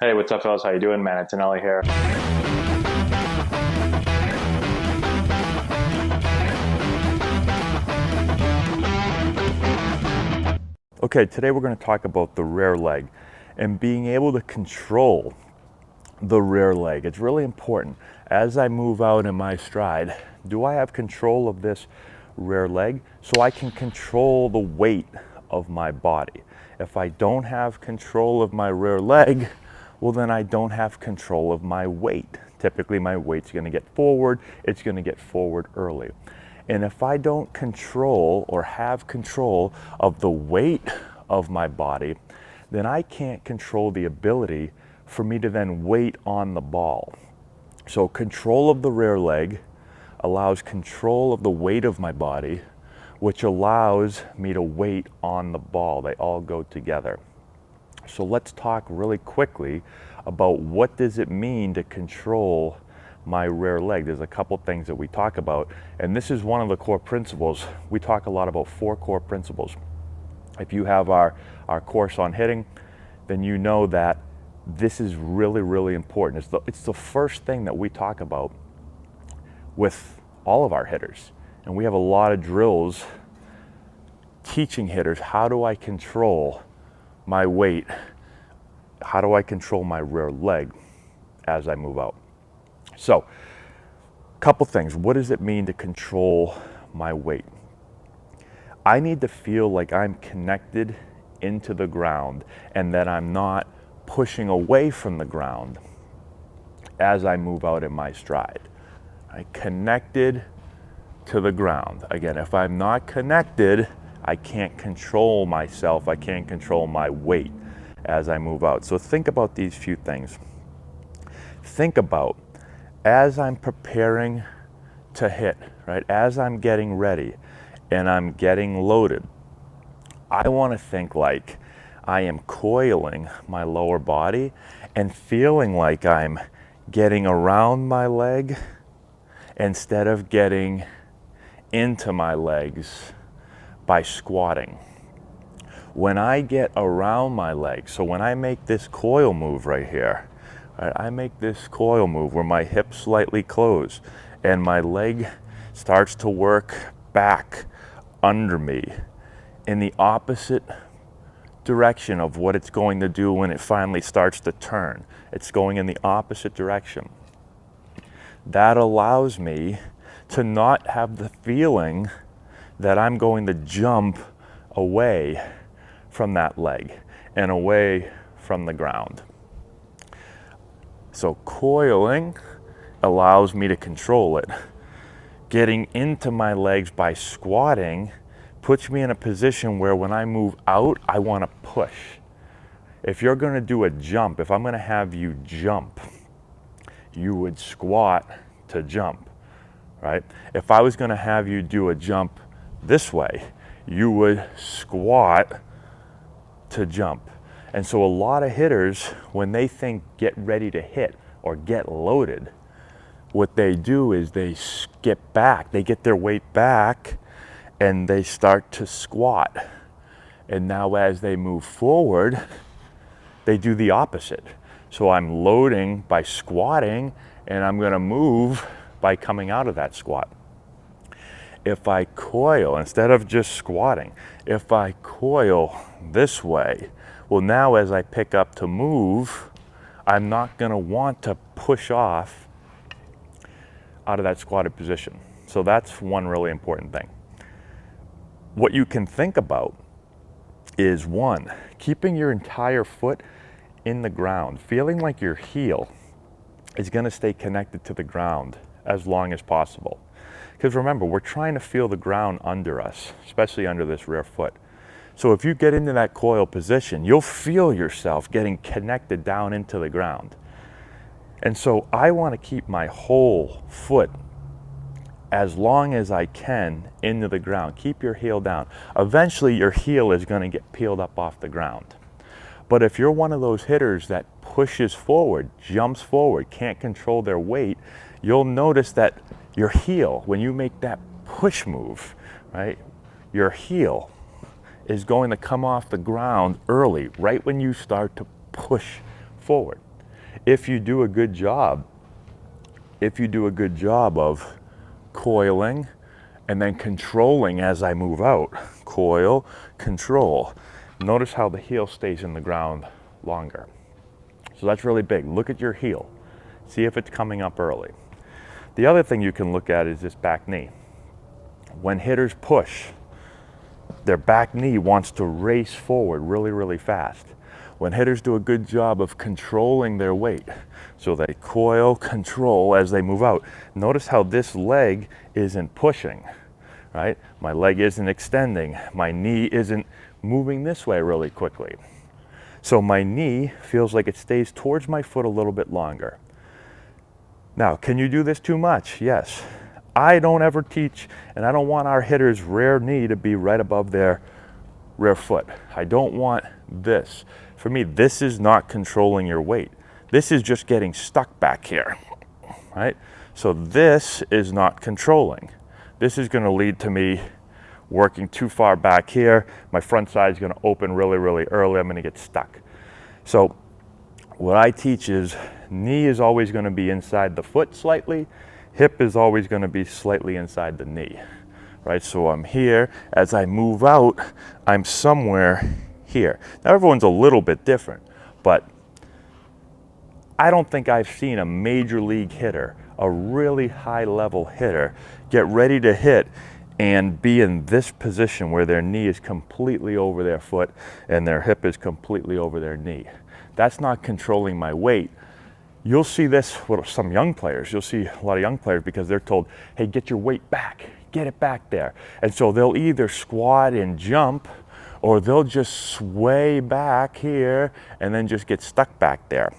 Hey, what's up, fellas? How you doing, man? Antonelli here. Okay, today we're going to talk about the rear leg and being able to control the rear leg. It's really important. As I move out in my stride, do I have control of this rear leg so I can control the weight of my body? If I don't have control of my rear leg, well, then I don't have control of my weight. Typically, my weight's going to get forward, it's going to get forward early. And if I don't control or have control of the weight of my body, then I can't control the ability for me to then wait on the ball. So control of the rear leg allows control of the weight of my body, which allows me to wait on the ball. They all go together. So let's talk really quickly about what does it mean to control my rear leg. There's a couple things that we talk about, and this is one of the core principles. We talk a lot about 4 core principles. If you have our course on hitting, then you know that this is really, really important. It's the first thing that we talk about with all of our hitters. And we have a lot of drills teaching hitters, how do I control my weight? How do I control my rear leg as I move out? So, a couple things. What does it mean to control my weight? I need to feel like I'm connected into the ground and that I'm not pushing away from the ground as I move out in my stride. Connected to the ground. Again, if I'm not connected, I can't control myself. I can't control my weight as I move out. So think about these few things. Think about as I'm preparing to hit, right? As I'm getting ready and I'm getting loaded, I want to think like I am coiling my lower body and feeling like I'm getting around my leg instead of getting into my legs by squatting. When I get around my legs, so when I make this coil move right here, right, I make this coil move where my hips slightly close and my leg starts to work back under me in the opposite direction of what it's going to do when it finally starts to turn. It's going in the opposite direction. That allows me to not have the feeling that I'm going to jump away from that leg and away from the ground. So coiling allows me to control it. Getting into my legs by squatting puts me in a position where when I move out, I want to push. If you're going to do a jump, if I'm going to have you jump, you would squat to jump, right? If I was going to have you do a jump this way, you would squat to jump. And so a lot of hitters, when they think get ready to hit or get loaded, what they do is they skip back, they get their weight back and they start to squat. And now as they move forward, they do the opposite. So I'm loading by squatting and I'm going to move by coming out of that squat. If I coil, instead of just squatting, if I coil this way, well, now as I pick up to move, I'm not going to want to push off out of that squatted position. So that's one really important thing. What you can think about is one, keeping your entire foot in the ground, feeling like your heel is going to stay connected to the ground as long as possible. Because remember, we're trying to feel the ground under us, especially under this rear foot. So if you get into that coil position, you'll feel yourself getting connected down into the ground. And so I want to keep my whole foot as long as I can into the ground. Keep your heel down. Eventually your heel is going to get peeled up off the ground. But if you're one of those hitters that pushes forward, jumps forward, can't control their weight, you'll notice that your heel, when you make that push move, right, your heel is going to come off the ground early, right when you start to push forward. If you do a good job, of coiling and then controlling as I move out, coil, control, notice how the heel stays in the ground longer. So that's really big. Look at your heel. See if it's coming up early. The other thing you can look at is this back knee. When hitters push, their back knee wants to race forward really, really fast. When hitters do a good job of controlling their weight, so they coil, control as they move out. Notice how this leg isn't pushing, right? My leg isn't extending. My knee isn't moving this way really quickly. So my knee feels like it stays towards my foot a little bit longer. Now, can you do this too much? Yes. I don't ever teach, and I don't want our hitters' rear knee to be right above their rear foot. I don't want this. For me, this is not controlling your weight. This is just getting stuck back here, right? So this is not controlling. This is going to lead to me working too far back here. My front side is going to open really, really early. I'm going to get stuck. So what I teach is knee is always going to be inside the foot slightly. Hip is always going to be slightly inside the knee, right? So I'm here. As I move out, I'm somewhere here. Now everyone's a little bit different, but I don't think I've seen a major league hitter, a really high level hitter, get ready to hit and be in this position where their knee is completely over their foot and their hip is completely over their knee. That's not controlling my weight. You'll see this with some young players. You'll see a lot of young players because they're told, hey, get your weight back, get it back there. And so they'll either squat and jump, or they'll just sway back here and then just get stuck back there,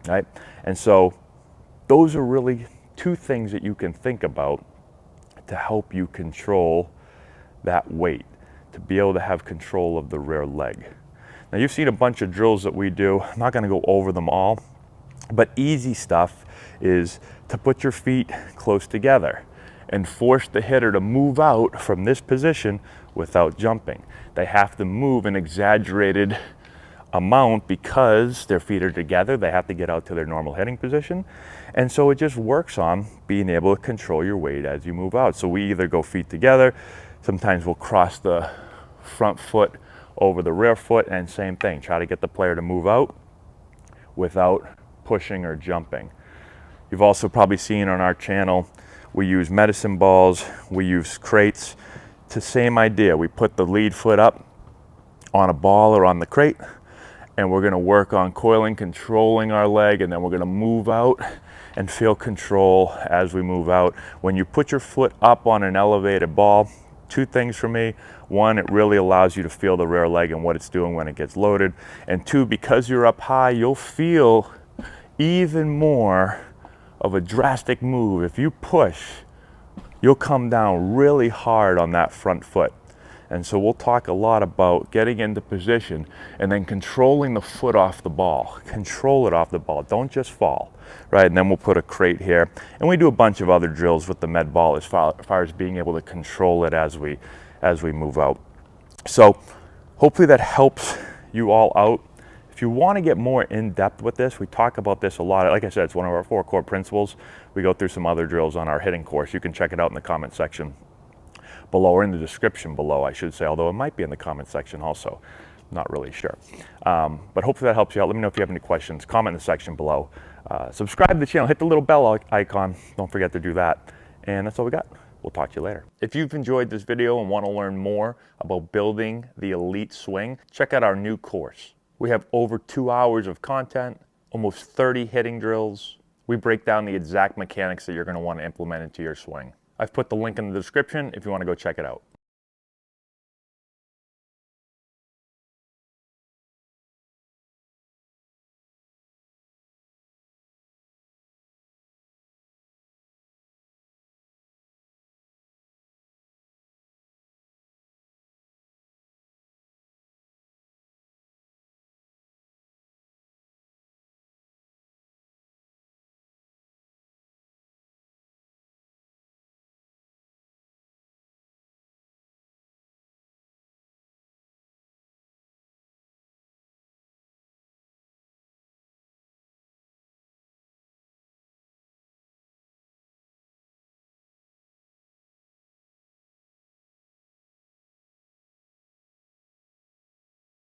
right? And so those are really two things that you can think about to help you control that weight, to be able to have control of the rear leg. Now you've seen a bunch of drills that we do. I'm not going to go over them all, but easy stuff is to put your feet close together and force the hitter to move out from this position without jumping. They have to move an exaggerated amount because their feet are together. They have to get out to their normal hitting position. And so it just works on being able to control your weight as you move out. So we either go feet together, sometimes we'll cross the front foot over the rear foot, and same thing, try to get the player to move out without pushing or jumping. You've also probably seen on our channel, we use medicine balls, we use crates. It's the same idea. We put the lead foot up on a ball or on the crate, and we're going to work on coiling, controlling our leg, and then we're going to move out and feel control as we move out. When you put your foot up on an elevated ball, two things for me. One, it really allows you to feel the rear leg and what it's doing when it gets loaded. And two, because you're up high, you'll feel even more of a drastic move. If you push, you'll come down really hard on that front foot. And so we'll talk a lot about getting into position and then controlling the foot off the ball. Control it off the ball, don't just fall, right? And then we'll put a crate here. And we do a bunch of other drills with the med ball as far as being able to control it as we move out. So hopefully that helps you all out. If you want to get more in depth with this, we talk about this a lot. Like I said, it's one of our 4 core principles. We go through some other drills on our hitting course. You can check it out in the comment section below, or in the description below, I should say, although it might be in the comment section also. Not really sure. But hopefully that helps you out. Let me know if you have any questions. Comment in the section below. Subscribe to the channel. Hit the little bell icon. Don't forget to do that. And that's all we got. We'll talk to you later. If you've enjoyed this video and want to learn more about building the elite swing, check out our new course. We have over 2 hours of content, almost 30 hitting drills. We break down the exact mechanics that you're going to want to implement into your swing. I've put the link in the description if you want to go check it out.